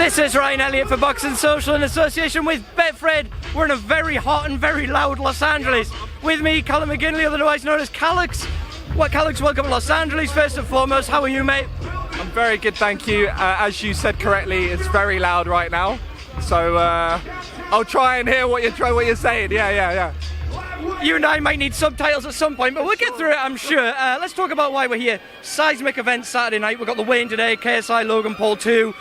This is Ryan Elliott for Boxing Social in association with Betfred. We're in a very hot and very loud Los Angeles. With me, Colin McGinley, otherwise known as Callux. Callux, welcome to Los Angeles first and foremost. How are you, mate? I'm very good, thank you. As you said correctly, it's very loud right now. So I'll try and hear what you're saying. Yeah. You and I might need subtitles at some point, but we'll get through it, I'm sure. Let's talk about why we're here. Seismic event Saturday night. We've got the weigh-in today, KSI Logan Paul 2.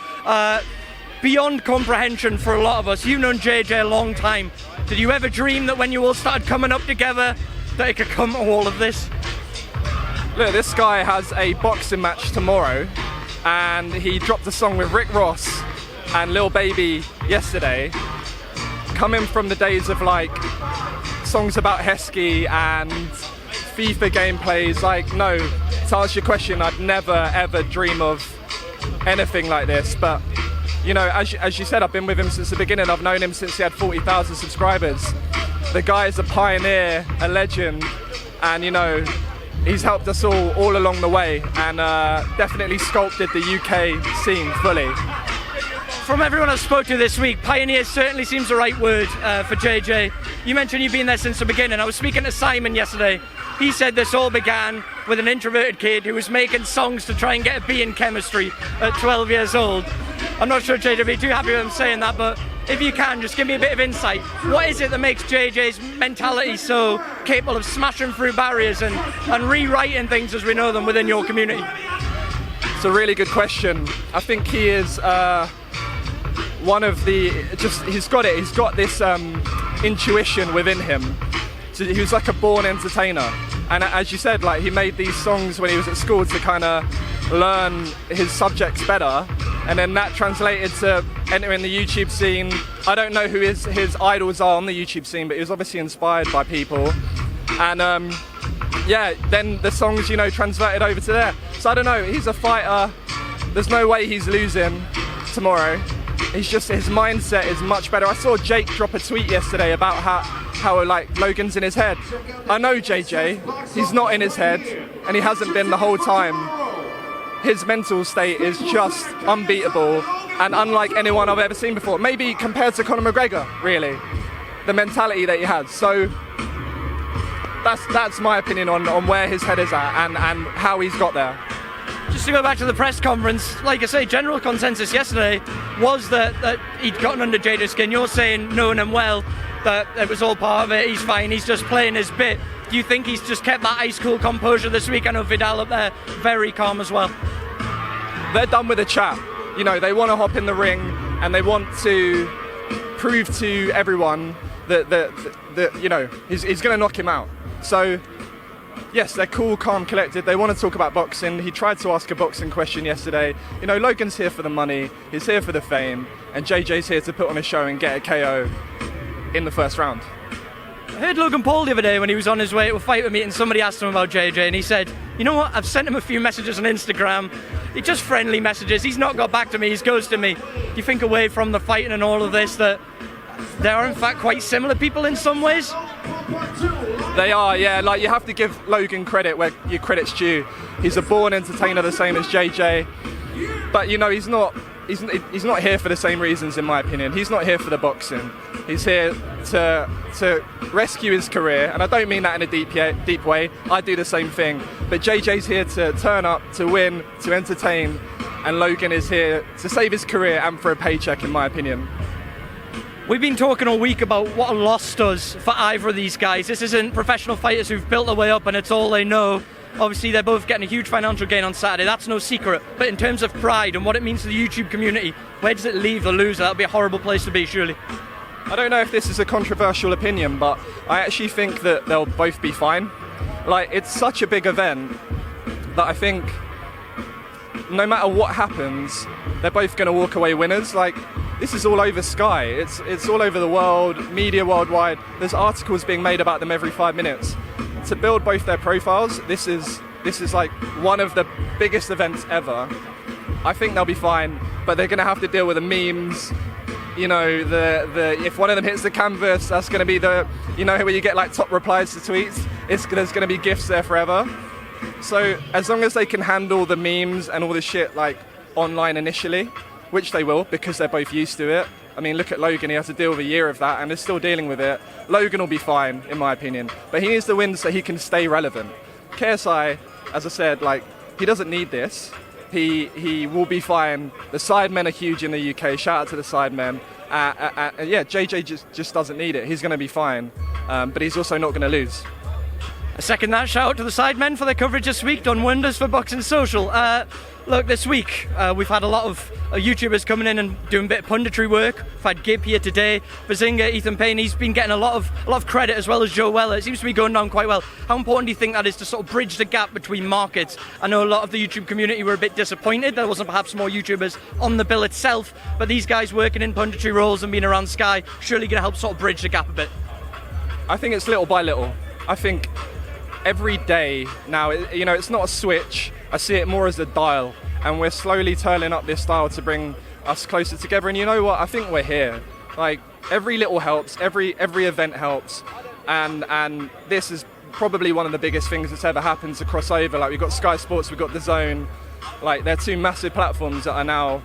Beyond comprehension for a lot of us. You've known JJ a long time. Did you ever dream that when you all started coming up together, that it could come to all of this? Look, this guy has a boxing match tomorrow, and he dropped a song with Rick Ross and Lil Baby yesterday. Coming from the days of like songs about Heskey and FIFA gameplays, like, no, to answer your question, I'd never ever dream of anything like this. But you know, as you said, I've been with him since the beginning. I've known him since he had 40,000 subscribers. The guy is a pioneer, a legend, and you know, he's helped us all along the way, and definitely sculpted the UK scene fully. From everyone I've spoke to this week, pioneer certainly seems the right word for JJ. You mentioned you've been there since the beginning. I was speaking to Simon yesterday. He said this all began with an introverted kid who was making songs to try and get a B in chemistry at 12 years old. I'm not sure JJ will be too happy with him saying that, but if you can, just give me a bit of insight. What is it that makes JJ's mentality so capable of smashing through barriers and rewriting things as we know them within your community? It's a really good question. I think he is one of the, he's got this intuition within him. So he was like a born entertainer. And as you said, like, he made these songs when he was at school to kind of learn his subjects better. And then that translated to entering the YouTube scene. I don't know who his idols are on the YouTube scene, but he was obviously inspired by people. And yeah, then the songs, you know, transverted over to there. So I don't know, he's a fighter. There's no way he's losing tomorrow. He's just, his mindset is much better. I saw Jake drop a tweet yesterday about how like Logan's in his head. I know JJ, he's not in his head, and he hasn't been the whole time. His mental state is just unbeatable and unlike anyone I've ever seen before. Maybe compared to Conor McGregor, really, the mentality that he has. So that's my opinion on where his head is at and how he's got there. Just to go back to the press conference, like I say, general consensus yesterday was that he'd gotten under JJ's skin. You're saying, knowing him well, that it was all part of it, he's fine, he's just playing his bit. Do you think he's just kept that ice cool composure this week? I know Vidal up there, very calm as well. They're done with the chat. You know, they want to hop in the ring and they want to prove to everyone that you know, he's going to knock him out. So yes, they're cool, calm, collected. They want to talk about boxing. He tried to ask a boxing question yesterday. You know, Logan's here for the money, he's here for the fame, and JJ's here to put on a show and get a KO in the first round. I heard Logan Paul the other day when he was on his way to a fight with me, and somebody asked him about JJ, and he said, you know what, I've sent him a few messages on Instagram. It's just friendly messages. He's not got back to me, he's ghosted me. Do you think, away from the fighting and all of this, that they are in fact quite similar people in some ways? They are, yeah. Like, you have to give Logan credit where your credit's due. He's a born entertainer, the same as JJ. But you know, he's not here for the same reasons, in my opinion. He's not here for the boxing. He's here to rescue his career, and I don't mean that in a deep way. I do the same thing. But JJ's here to turn up, to win, to entertain, and Logan is here to save his career and for a paycheck, in my opinion. We've been talking all week about what a loss does for either of these guys. This isn't professional fighters who've built their way up and it's all they know. Obviously, they're both getting a huge financial gain on Saturday. That's no secret. But in terms of pride and what it means to the YouTube community, where does it leave the loser? That would be a horrible place to be, surely. I don't know if this is a controversial opinion, but I actually think that they'll both be fine. Like, it's such a big event that I think no matter what happens, they're both going to walk away winners. Like, this is all over Sky. It's all over the world, media worldwide. There's articles being made about them every 5 minutes. To build both their profiles, this is like one of the biggest events ever. I think they'll be fine, but they're going to have to deal with the memes. You know, the if one of them hits the canvas, that's going to be the, you know, where you get like top replies to tweets. There's going to be gifs there forever. So as long as they can handle the memes and all the shit like online initially, which they will because they're both used to it. I mean, look at Logan, he has to deal with a year of that and is still dealing with it. Logan will be fine, in my opinion, but he needs the win so he can stay relevant. KSI, as I said, like, he doesn't need this. He will be fine. The Sidemen are huge in the UK. Shout out to the Sidemen. Yeah, JJ just doesn't need it. He's going to be fine, but he's also not going to lose. I second that. Shout out to the Sidemen for their coverage this week. Done wonders for Boxing Social. Look, this week we've had a lot of YouTubers coming in and doing a bit of punditry work. We've had Gib here today, Bazinga, Ethan Payne. He's been getting a lot of credit, as well as Joe Weller. It seems to be going down quite well. How important do you think that is to sort of bridge the gap between markets? I know a lot of the YouTube community were a bit disappointed there wasn't perhaps more YouTubers on the bill itself, but these guys working in punditry roles and being around Sky surely going to help sort of bridge the gap a bit. I think it's little by little. I think every day now, you know, it's not a switch. I see it more as a dial, and we're slowly turning up this dial to bring us closer together. And you know what? I think we're here. Like, every little helps, every event helps, and this is probably one of the biggest things that's ever happened to cross over. Like, we've got Sky Sports, we've got DAZN. Like, they're two massive platforms that are now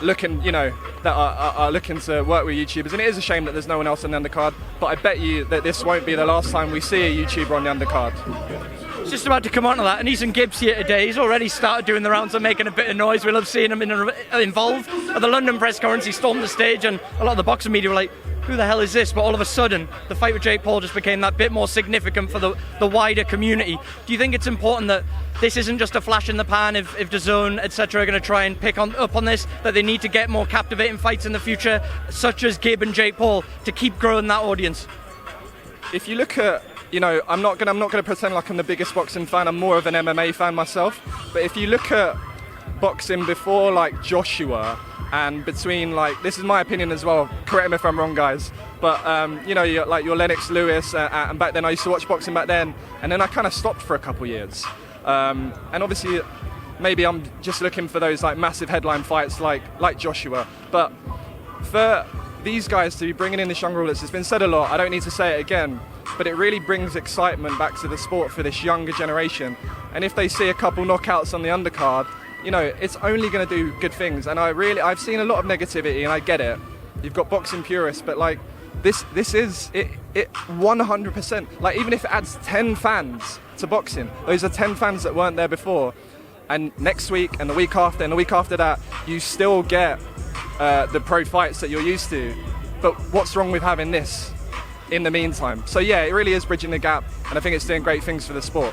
looking, you know, that are looking to work with YouTubers, and it is a shame that there's no one else on the undercard, but I bet you that this won't be the last time we see a YouTuber on the undercard. Just about to come on to that, and Ethan Gibbs here today. He's already started doing the rounds and making a bit of noise. We love seeing him involved. At the London press conference, he stormed the stage, and a lot of the boxing media were like, who the hell is this? But all of a sudden, the fight with Jake Paul just became that bit more significant for the wider community. Do you think it's important that this isn't just a flash in the pan if DAZN, etc. are going to try and pick up on this, that they need to get more captivating fights in the future, such as Gib and Jake Paul, to keep growing that audience? If you look at, you know, I'm not going to pretend like I'm the biggest boxing fan. I'm more of an MMA fan myself. But if you look at boxing before, like, Joshua, and between, like, this is my opinion as well, correct me if I'm wrong, guys, but you know, your Lennox Lewis, and back then I used to watch boxing back then, and then I kind of stopped for a couple years, and obviously maybe I'm just looking for those, like, massive headline fights like Joshua, but for these guys to be bringing in the young rulers, it's been said a lot, I don't need to say it again, but it really brings excitement back to the sport for this younger generation. And if they see a couple knockouts on the undercard, you know, it's only going to do good things. And I've seen a lot of negativity, and I get it. You've got boxing purists, but, like, this is it 100%. Like, even if it adds 10 fans to boxing, those are 10 fans that weren't there before. And next week and the week after and the week after that, you still get the pro fights that you're used to. But what's wrong with having this in the meantime? So yeah, it really is bridging the gap, and I think it's doing great things for the sport.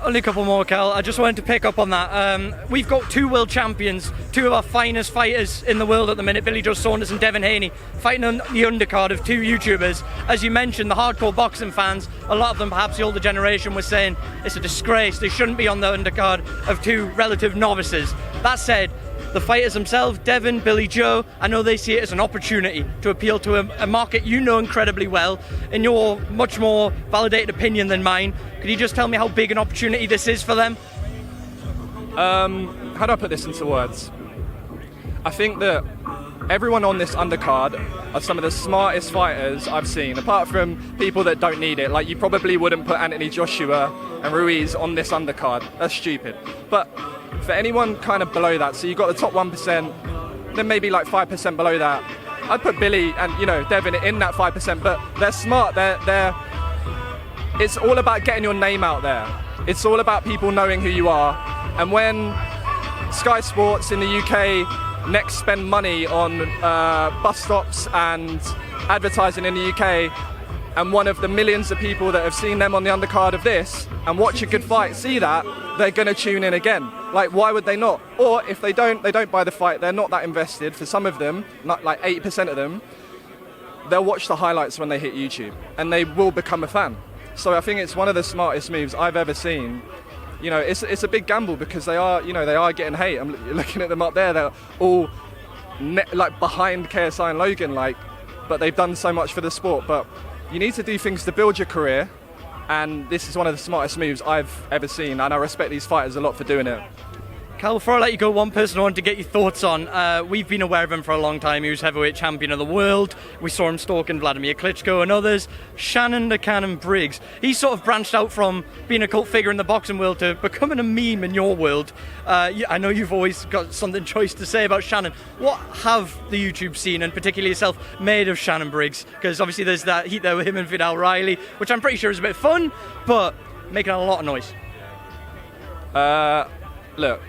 Only a couple more, Cal. I just wanted to pick up on that. We've got two world champions, two of our finest fighters in the world at the minute, Billy Joe Saunders and Devin Haney, fighting on the undercard of two YouTubers. As you mentioned, the hardcore boxing fans, a lot of them, perhaps the older generation, were saying it's a disgrace, they shouldn't be on the undercard of two relative novices. That said, the fighters themselves, Devin, Billy Joe, I know they see it as an opportunity to appeal to a market you know incredibly well. In your much more validated opinion than mine, could you just tell me how big an opportunity this is for them? How do I put this into words? I think that everyone on this undercard are some of the smartest fighters I've seen, apart from people that don't need it. Like, you probably wouldn't put Anthony Joshua and Ruiz on this undercard. That's stupid. But for anyone kind of below that, so you've got the top 1%, then maybe like 5% below that, I'd put Billy and, you know, Devin in that 5%, but they're smart. It's all about getting your name out there. It's all about people knowing who you are. And when Sky Sports in the UK next spend money on bus stops and advertising in the UK, and one of the millions of people that have seen them on the undercard of this and watch a good fight see that, they're going to tune in again. Like, why would they not? Or if they don't buy the fight, they're not that invested. For some of them, not like 80% of them, they'll watch the highlights when they hit YouTube and they will become a fan. So I think it's one of the smartest moves I've ever seen. You know, it's a big gamble because they are getting hate. I'm looking at them up there. They're all like behind KSI and Logan, but they've done so much for the sport. But you need to do things to build your career, and this is one of the smartest moves I've ever seen, and I respect these fighters a lot for doing it. Cal, before I let you go, one person I wanted to get your thoughts on. We've been aware of him for a long time. He was heavyweight champion of the world. We saw him stalking Vladimir Klitschko and others. Shannon Briggs. He's sort of branched out from being a cult figure in the boxing world to becoming a meme in your world. I know you've always got something choice to say about Shannon. What have the YouTube scene, and particularly yourself, made of Shannon Briggs? Because obviously there's that heat there with him and Vidal Riley, which I'm pretty sure is a bit fun, but making a lot of noise. Look,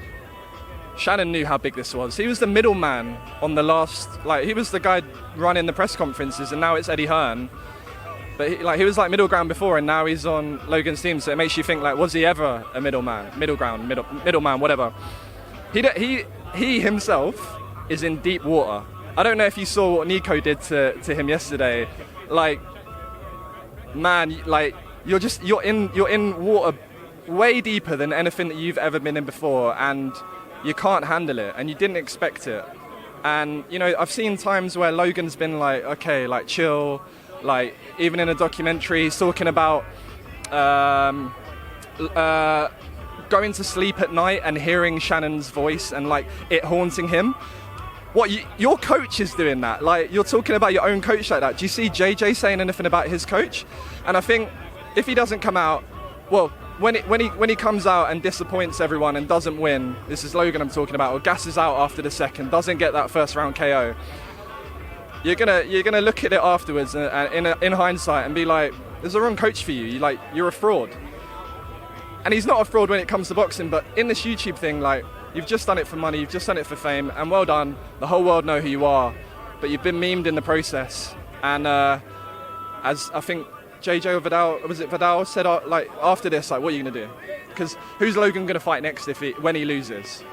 Shannon knew how big this was. He was the middleman on the last, he was the guy running the press conferences, and now it's Eddie Hearn. But he was middle ground before, and now he's on Logan's team. So it makes you think, was he ever a middleman, middleman, whatever? He himself is in deep water. I don't know if you saw what Nico did to him yesterday. You're in water way deeper than anything that you've ever been in before, and you can't handle it, and you didn't expect it. And I've seen times where Logan's been chill, even in a documentary he's talking about going to sleep at night and hearing Shannon's voice and it haunting him. Your coach is doing that. You're talking about your own coach like that. Do you see JJ saying anything about his coach? And I think if he doesn't come out, when he comes out and disappoints everyone and doesn't win, this is Logan I'm talking about, or gasses out after the second, doesn't get that first round KO, you're gonna look at it afterwards in hindsight and be like, there's a wrong coach for you. You're a fraud. And he's not a fraud when it comes to boxing, but in this YouTube thing, you've just done it for money, you've just done it for fame, and well done. The whole world know who you are, but you've been memed in the process. And as I think JJ or Vidal said, after this, what are you going to do? Because who's Logan going to fight next when he loses?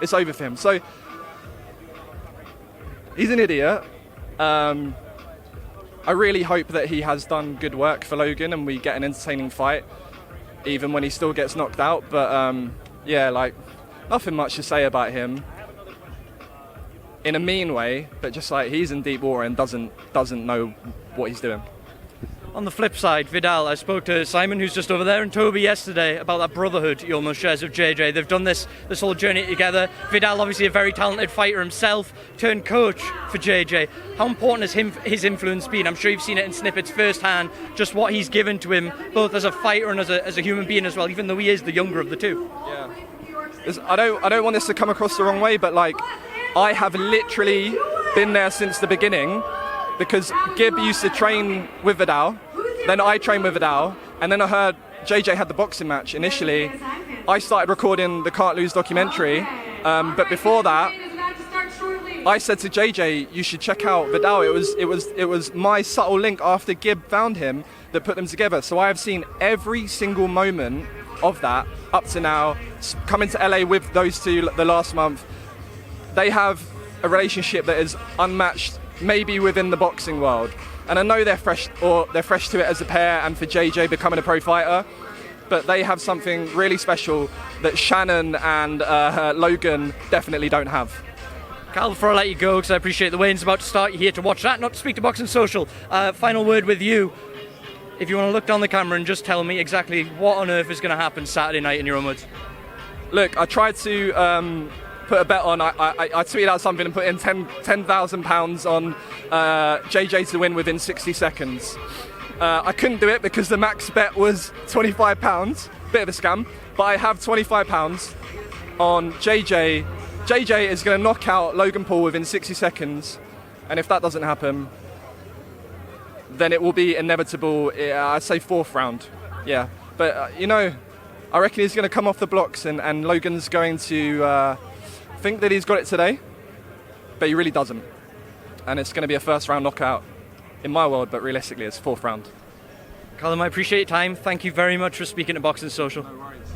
It's over for him. So he's an idiot. I really hope that he has done good work for Logan and we get an entertaining fight, even when he still gets knocked out. But nothing much to say about him in a mean way, but just he's in deep water and doesn't know what he's doing. On the flip side, Vidal, I spoke to Simon, who's just over there, and Toby yesterday about that brotherhood he almost shares with JJ. They've done this whole journey together. Vidal, obviously a very talented fighter himself, turned coach for JJ. How important has his influence been? I'm sure you've seen it in snippets firsthand, just what he's given to him, both as a fighter and as a human being as well, even though he is the younger of the two. Yeah. I don't want this to come across the wrong way, but I have literally been there since the beginning, because Gib used to train with Vidal, then I trained with Vidal, and then I heard JJ had the boxing match initially. I started recording the Can't Lose documentary, but before that, I said to JJ, you should check out Vidal. It was my subtle link after Gib found him that put them together. So I have seen every single moment of that up to now. Coming to LA with those two the last month, they have a relationship that is unmatched maybe within the boxing world. And I know they're fresh to it as a pair, and for JJ becoming a pro fighter, but they have something really special that Shannon and Logan definitely don't have. Cal, before I let you go, because I appreciate the weigh-in's about to start, you're here to watch that, not to speak to Boxing Social. Final word with you. If you want to look down the camera and just tell me exactly what on earth is going to happen Saturday night in your own words. Look, I tried to put a bet on. I tweeted out something and put in £10,000 on JJ to win within 60 seconds. I couldn't do it because the max bet was £25. Bit of a scam. But I have £25 on JJ. JJ is going to knock out Logan Paul within 60 seconds. And if that doesn't happen, then it will be inevitable. I'd say 4th round. Yeah. But, I reckon he's going to come off the blocks and Logan's going to think that he's got it today, but he really doesn't. And it's going to be a first round knockout in my world, but realistically it's 4th round. Callum, I appreciate your time. Thank you very much for speaking to Boxing Social. No worries.